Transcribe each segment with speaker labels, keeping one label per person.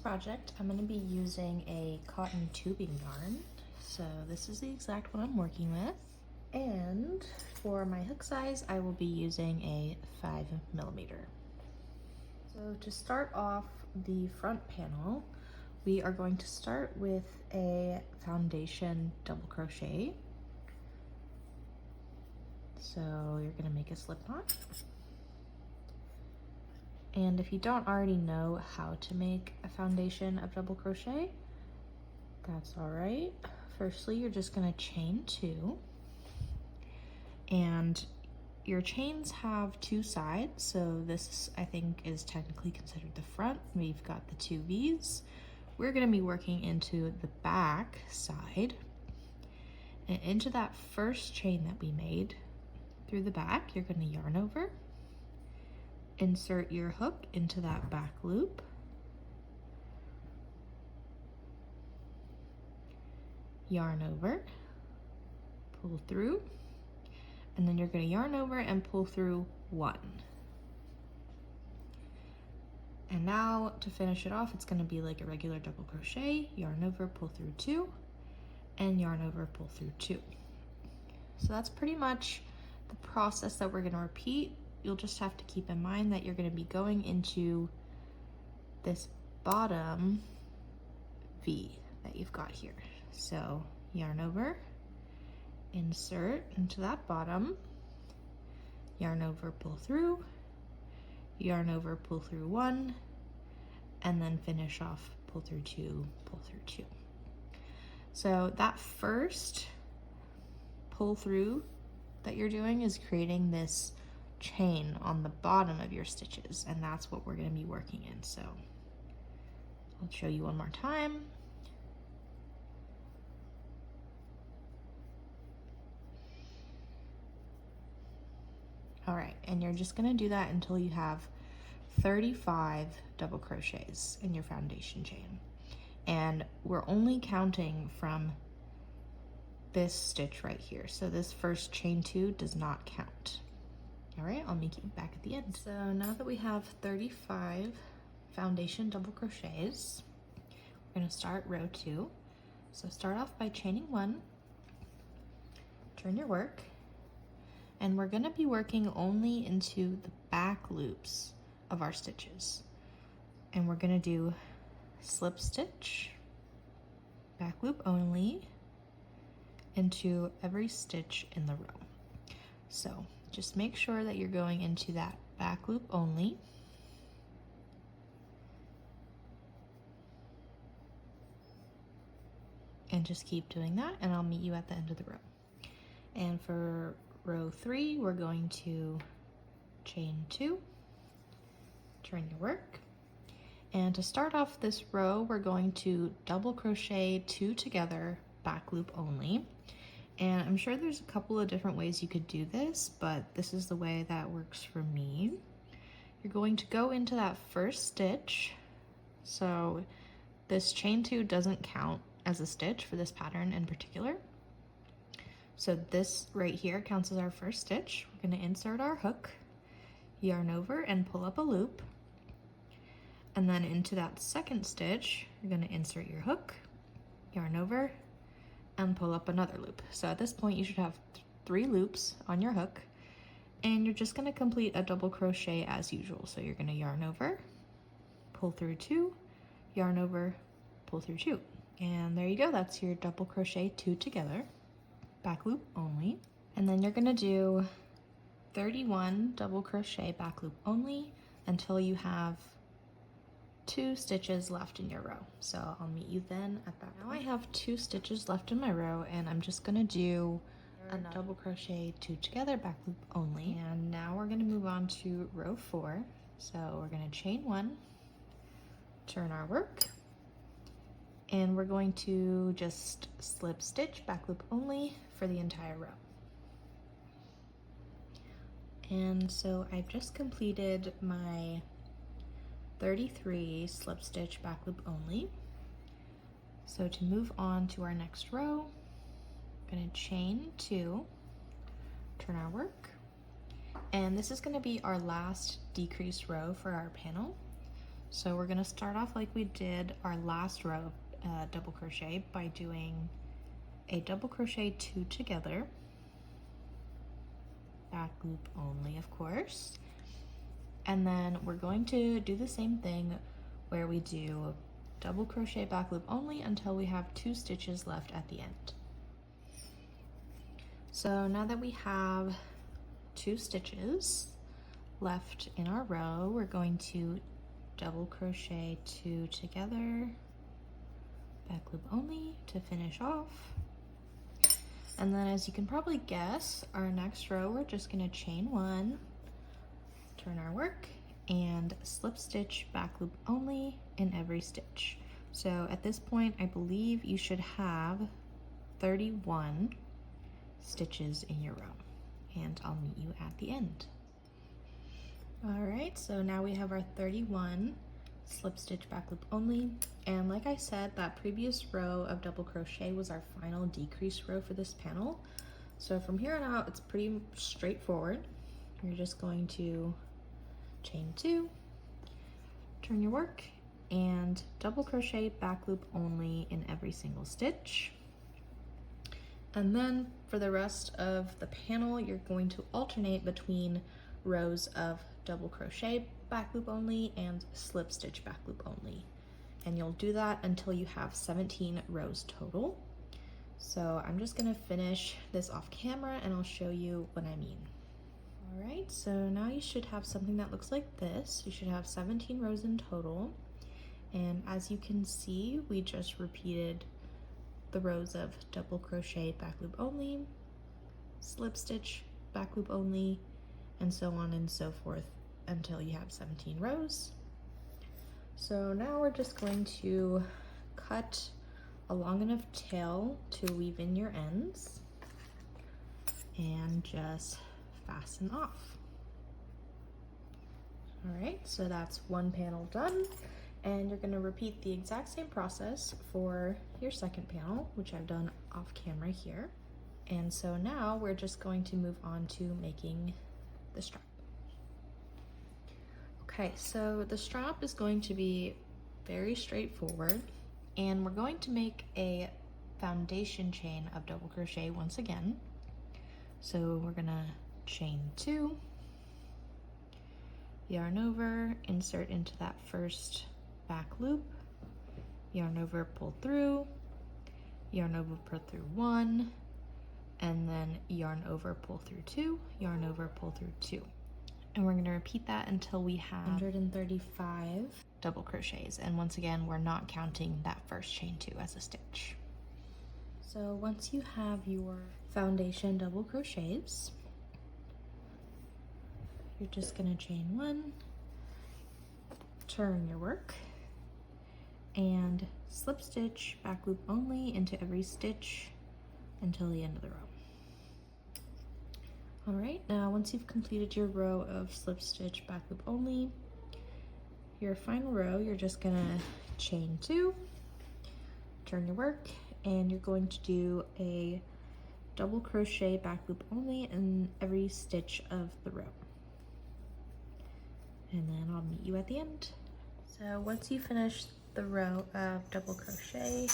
Speaker 1: project, I'm going to be using a cotton tubing yarn. So this is the exact one I'm working with. And for my hook size, I will be using a 5mm. So to start off the front panel, we are going to start with a foundation double crochet. So you're going to make a slip knot. And if you don't already know how to make a foundation of double crochet, that's all right. Firstly, you're just going to chain 2. And your chains have 2 sides, so this I think is technically considered the front. We've got the 2 V's. We're going to be working into the back side, and into that first chain that we made through the back, you're going to yarn over, insert your hook into that back loop, yarn over, pull through, and then you're going to yarn over and pull through 1. And now to finish it off, it's going to be like a regular double crochet, yarn over, pull through 2, and yarn over, pull through 2. So that's pretty much the process that we're going to repeat. You'll just have to keep in mind that you're going to be going into this bottom V that you've got here. So yarn over, insert into that bottom, yarn over, pull through, yarn over, pull through 1, and then finish off, pull through 2, pull through 2. So that first pull through that you're doing is creating this chain on the bottom of your stitches, and that's what we're going to be working in. So I'll show you one more time. All right, and you're just gonna do that until you have 35 double crochets in your foundation chain. And we're only counting from this stitch right here. So this first chain 2 does not count. All right, I'll meet you back at the end. So now that we have 35 foundation double crochets, we're gonna start row 2. So start off by chaining 1, turn your work, and we're going to be working only into the back loops of our stitches. And we're going to do slip stitch, back loop only, into every stitch in the row. So just make sure that you're going into that back loop only. And just keep doing that, and I'll meet you at the end of the row. And for row 3, we're going to chain 2, turn your work, and to start off this row, we're going to double crochet 2 together, back loop only. And I'm sure there's a couple of different ways you could do this, but this is the way that works for me. You're going to go into that first stitch, so this chain 2 doesn't count as a stitch for this pattern in particular. So this right here counts as our first stitch. We're going to insert our hook, yarn over, and pull up a loop. And then into that second stitch, you're going to insert your hook, yarn over, and pull up another loop. So at this point, you should have 3 loops on your hook, and you're just going to complete a double crochet as usual. So you're going to yarn over, pull through 2, yarn over, pull through 2. And there you go. That's your double crochet 2 together, back loop only. And then you're gonna do 31 double crochet back loop only until you have 2 stitches left in your row. So I'll meet you then at that point. Now I have 2 stitches left in my row, and I'm just gonna do a double crochet 2 together, back loop only. And now we're gonna move on to row 4. So we're gonna chain 1, turn our work, and we're going to just slip stitch, back loop only, for the entire row. And so I've just completed my 33 slip stitch, back loop only. So to move on to our next row, I'm going to chain 2, turn our work, and this is going to be our last decreased row for our panel. So we're gonna start off like we did our last row of double crochet by doing a double crochet 2 together, back loop only of course, and then we're going to do the same thing where we do double crochet back loop only until we have 2 stitches left at the end. So now that we have 2 stitches left in our row, we're going to double crochet 2 together, back loop only to finish off. And then, as you can probably guess, our next row we're just going to chain 1, turn our work, and slip stitch back loop only in every stitch. So at this point I believe you should have 31 stitches in your row, and I'll meet you at the end. Alright, so now we have our 31 slip stitch back loop only, and like I said, that previous row of double crochet was our final decrease row for this panel. So from here on out it's pretty straightforward. You're just going to chain 2, turn your work, and double crochet back loop only in every single stitch. And then for the rest of the panel you're going to alternate between rows of double crochet back loop only and slip stitch back loop only, and you'll do that until you have 17 rows total. So I'm just gonna finish this off camera and I'll show you what I mean. Alright, so now you should have something that looks like this. You should have 17 rows in total, and as you can see we just repeated the rows of double crochet back loop only, slip stitch back loop only, and so on and so forth until you have 17 rows. So now we're just going to cut a long enough tail to weave in your ends and just fasten off. Alright, so that's one panel done, and you're going to repeat the exact same process for your second panel, which I've done off camera here. And so now we're just going to move on to making the strap. Okay, so the strap is going to be very straightforward, and we're going to make a foundation chain of double crochet once again. So we're gonna chain 2, yarn over, insert into that first back loop, yarn over, pull through, yarn over, pull through 1, and then yarn over, pull through 2, yarn over, pull through 2. And we're going to repeat that until we have 135 double crochets. And once again, we're not counting that first chain 2 as a stitch. So once you have your foundation double crochets, you're just going to chain 1, turn your work, and slip stitch back loop only into every stitch until the end of the row. Alright, now once you've completed your row of slip stitch back loop only, your final row you're just gonna chain 2, turn your work, and you're going to do a double crochet back loop only in every stitch of the row. And then I'll meet you at the end. So once you finish the row of double crochet,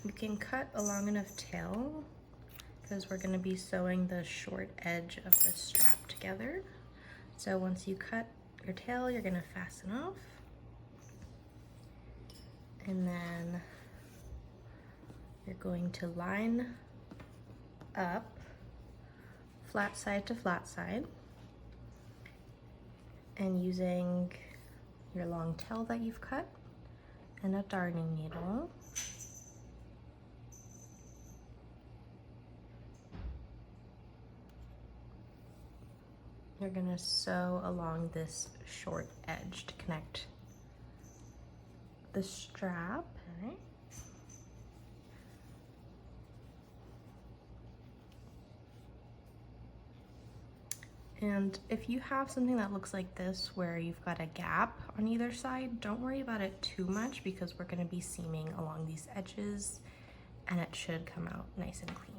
Speaker 1: you can cut a long enough tail because we're going to be sewing the short edge of the strap together. So once you cut your tail, you're going to fasten off, and then you're going to line up flat side to flat side, and using your long tail that you've cut and a darning needle, you're going to sew along this short edge to connect the strap. All right. And if you have something that looks like this where you've got a gap on either side, don't worry about it too much because we're going to be seaming along these edges and it should come out nice and clean.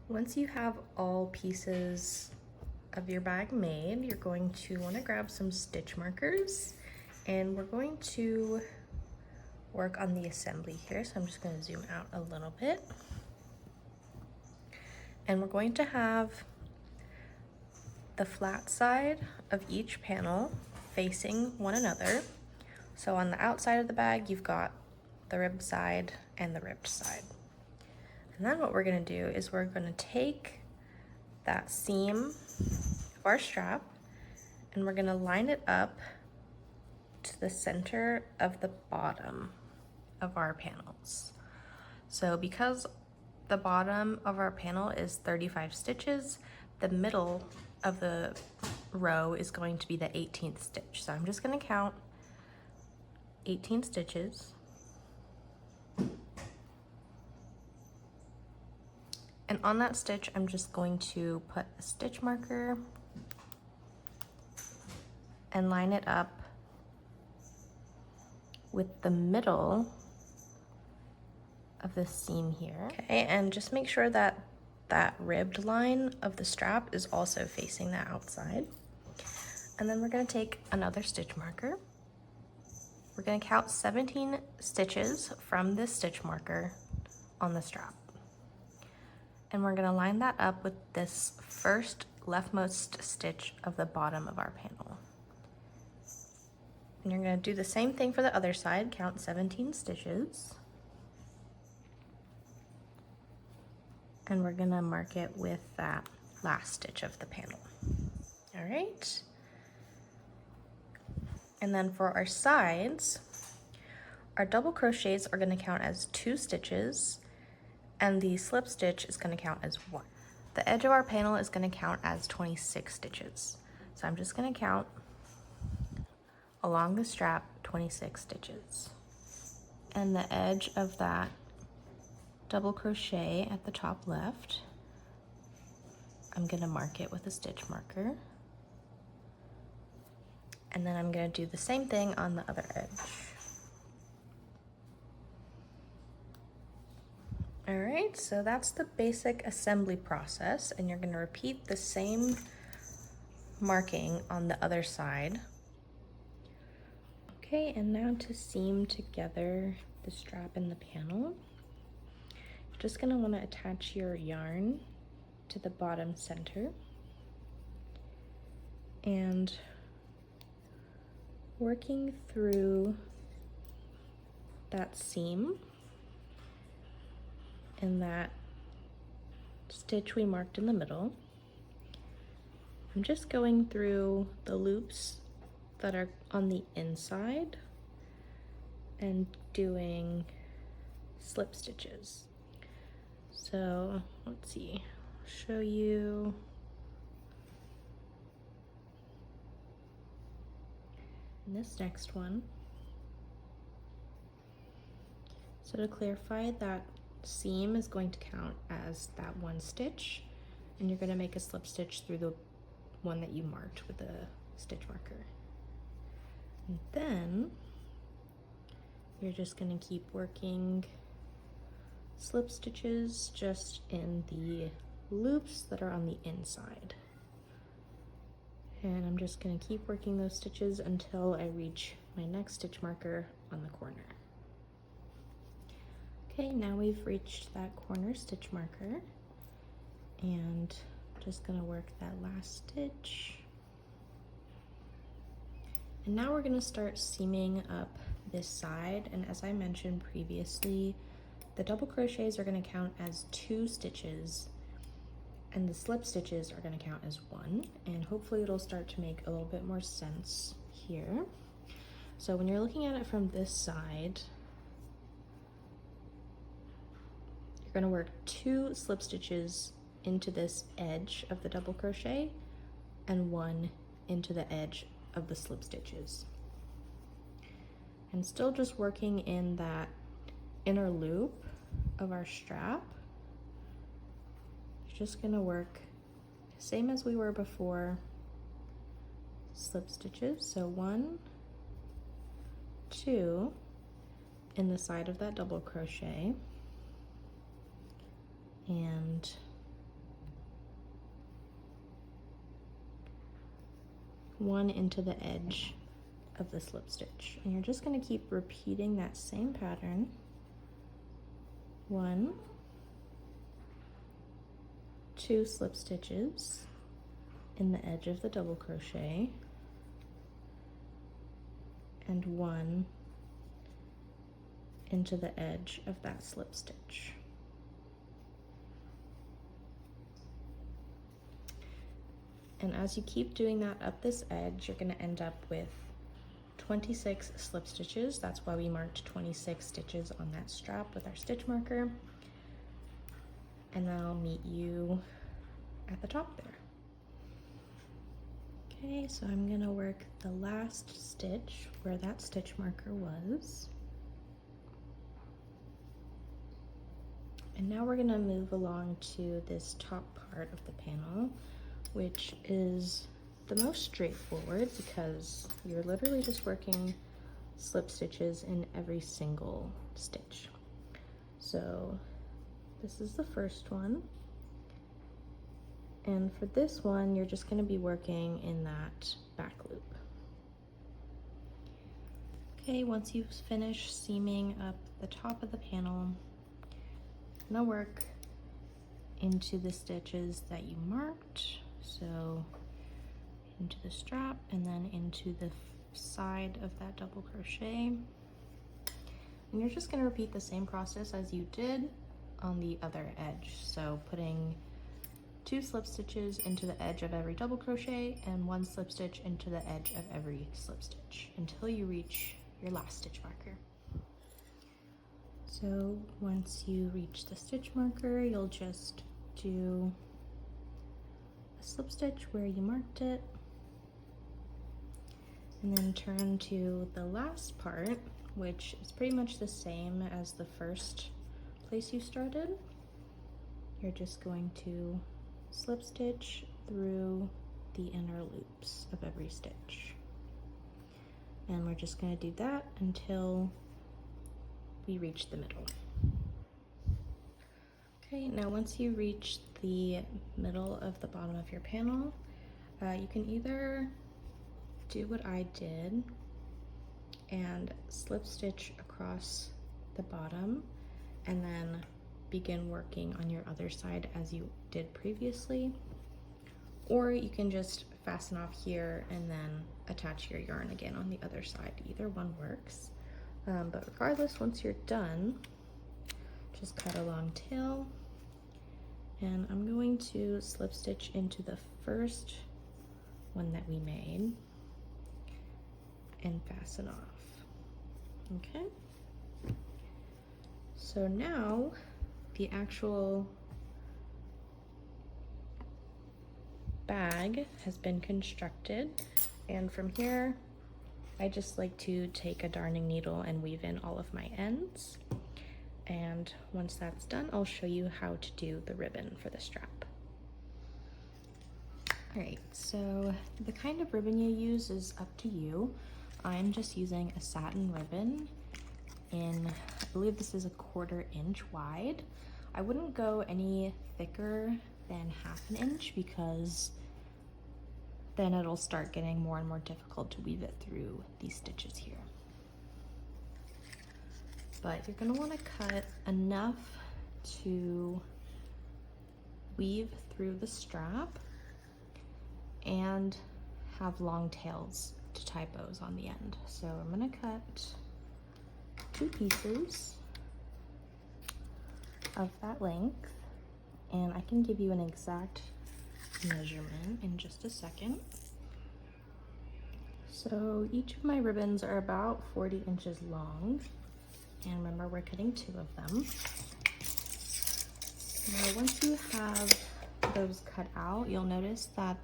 Speaker 1: Once you have all pieces of your bag made, you're going to want to grab some stitch markers And we're going to work on the assembly here, so I'm just going to zoom out a little bit. And we're going to have the flat side of each panel facing one another. So on the outside of the bag, you've got the ribbed side and the ribbed side. And then what we're going to do is we're going to take that seam of our strap and we're going to line it up to the center of the bottom of our panels. So because the bottom of our panel is 35 stitches, the middle of the row is going to be the 18th stitch. So I'm just going to count 18 stitches. And on that stitch, I'm just going to put a stitch marker and line it up with the middle of the seam here. Okay, and just make sure that that ribbed line of the strap is also facing the outside. And then we're going to take another stitch marker. We're going to count 17 stitches from this stitch marker on the strap. And we're going to line that up with this first leftmost stitch of the bottom of our panel. And you're going to do the same thing for the other side, count 17 stitches. And we're going to mark it with that last stitch of the panel. All right. And then for our sides, our double crochets are going to count as 2 stitches, and the slip stitch is going to count as 1. The edge of our panel is going to count as 26 stitches. So I'm just going to count along the strap 26 stitches. And the edge of that double crochet at the top left, I'm going to mark it with a stitch marker. And then I'm going to do the same thing on the other edge. All right, so that's the basic assembly process, and you're going to repeat the same marking on the other side. Okay, and now to seam together the strap and the panel, you're just going to want to attach your yarn to the bottom center and working through that seam in that stitch we marked in the middle. I'm just going through the loops that are on the inside and doing slip stitches. So let's see, I'll show you. In this next one. So to clarify, that seam is going to count as that 1 stitch, and you're going to make a slip stitch through the one that you marked with a stitch marker. And then you're just going to keep working slip stitches just in the loops that are on the inside. And I'm just going to keep working those stitches until I reach my next stitch marker on the corner. Okay, now we've reached that corner stitch marker, and just going to work that last stitch. And now we're going to start seaming up this side, and as I mentioned previously, the double crochets are going to count as 2 stitches, and the slip stitches are going to count as 1, and hopefully it'll start to make a little bit more sense here. So when you're looking at it from this side, you're going to work 2 slip stitches into this edge of the double crochet and 1 into the edge of the slip stitches. And still just working in that inner loop of our strap. You're just going to work same as we were before, slip stitches. So 1, 2 in the side of that double crochet, and 1 into the edge of the slip stitch. And you're just going to keep repeating that same pattern. 1, 2 slip stitches in the edge of the double crochet, and 1 into the edge of that slip stitch. And as you keep doing that up this edge, you're going to end up with 26 slip stitches. That's why we marked 26 stitches on that strap with our stitch marker. And then I'll meet you at the top there. Okay, so I'm going to work the last stitch where that stitch marker was. And now we're going to move along to this top part of the panel, which is the most straightforward because you're literally just working slip stitches in every single stitch. So this is the first one. And for this one, you're just going to be working in that back loop. Okay, once you've finished seaming up the top of the panel, I'm going to work into the stitches that you marked. So into the strap and then into the side of that double crochet. And you're just going to repeat the same process as you did on the other edge. So putting 2 slip stitches into the edge of every double crochet and 1 slip stitch into the edge of every slip stitch until you reach your last stitch marker. So once you reach the stitch marker, you'll just do a slip stitch where you marked it, and then turn to the last part, which is pretty much the same as the first place you started. You're just going to slip stitch through the inner loops of every stitch. And we're just going to do that until we reach the middle. Okay, now once you reach the middle of the bottom of your panel, you can either do what I did and slip stitch across the bottom and then begin working on your other side as you did previously, or you can just fasten off here and then attach your yarn again on the other side. Either one works. But regardless, once you're done, just cut a long tail, and I'm going to slip stitch into the first one that we made and fasten off. Okay, so now the actual bag has been constructed, and from here I just like to take a darning needle and weave in all of my ends. And once that's done, I'll show you how to do the ribbon for the strap. All right, so the kind of ribbon you use is up to you. I'm just using a satin ribbon in, I believe this is a 1/4 inch wide. I wouldn't go any thicker than 1/2 inch because then it'll start getting more and more difficult to weave it through these stitches here. But you're gonna wanna cut enough to weave through the strap and have long tails to tie bows on the end. So I'm gonna cut 2 pieces of that length, and I can give you an exact measurement in just a second. So each of my ribbons are about 40 inches long, and remember we're cutting 2 of them. Now once you have those cut out, you'll notice that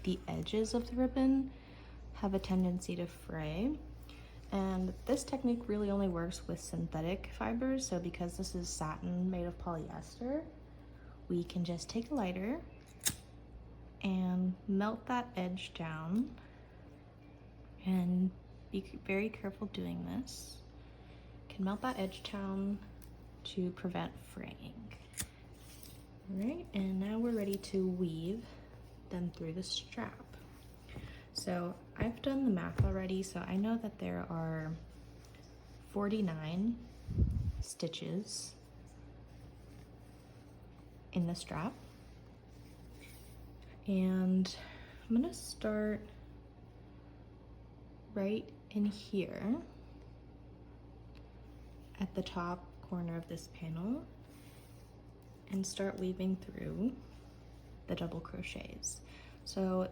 Speaker 1: the edges of the ribbon have a tendency to fray, and this technique really only works with synthetic fibers. So because this is satin made of polyester, we can just take a lighter and melt that edge down, and be very careful doing this. You can melt that edge down to prevent fraying. All right, and now we're ready to weave them through the strap. So I've done the math already, so I know that there are 49 stitches in the strap. And I'm gonna start right in here at the top corner of this panel and start weaving through the double crochets. So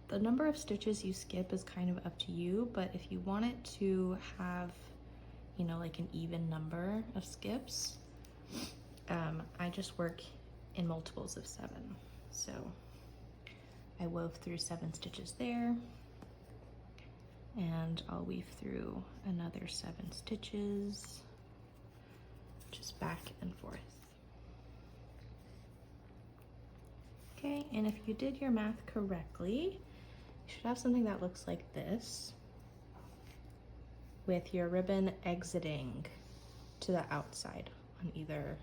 Speaker 1: the number of stitches you skip is kind of up to you, but if you want it to have, you know, like an even number of skips, I just work in multiples of 7. So I wove through 7 stitches there, and I'll weave through another 7 stitches, just back and forth. Okay, and if you did your math correctly, you should have something that looks like this, with your ribbon exiting to the outside on either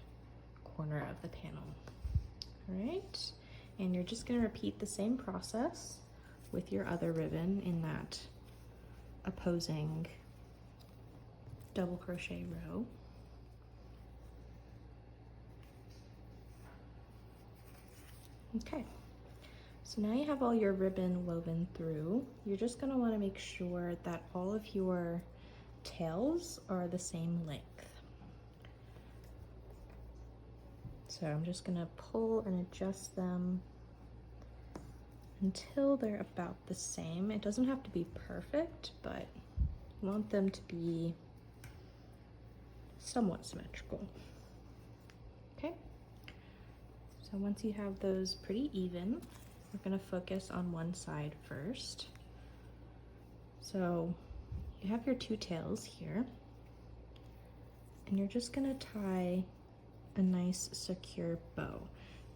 Speaker 1: corner of the panel. All right, and you're just gonna repeat the same process with your other ribbon in that opposing double crochet row. Okay, so now you have all your ribbon woven through. You're just gonna wanna make sure that all of your tails are the same length. So I'm just gonna pull and adjust them until they're about the same. It doesn't have to be perfect, but you want them to be somewhat symmetrical. Okay, so once you have those pretty even, we're gonna focus on one side first. So you have your 2 tails here, and you're just gonna tie a nice secure bow.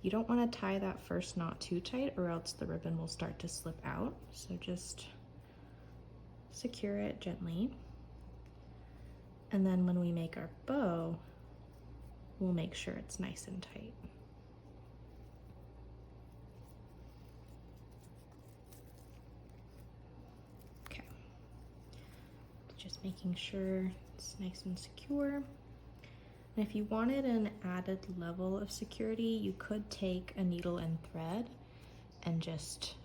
Speaker 1: You don't want to tie that first knot too tight, or else the ribbon will start to slip out. So just secure it gently. And then when we make our bow, we'll make sure it's nice and tight. Okay. Just making sure it's nice and secure. And if you wanted an added level of security, you could take a needle and thread and just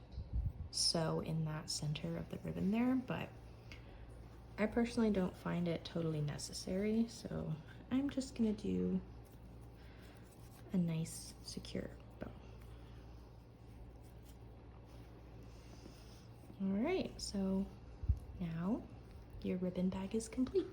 Speaker 1: sew in that center of the ribbon there, but I personally don't find it totally necessary, so I'm just gonna do a nice secure bow. All right, so now your ribbon bag is complete.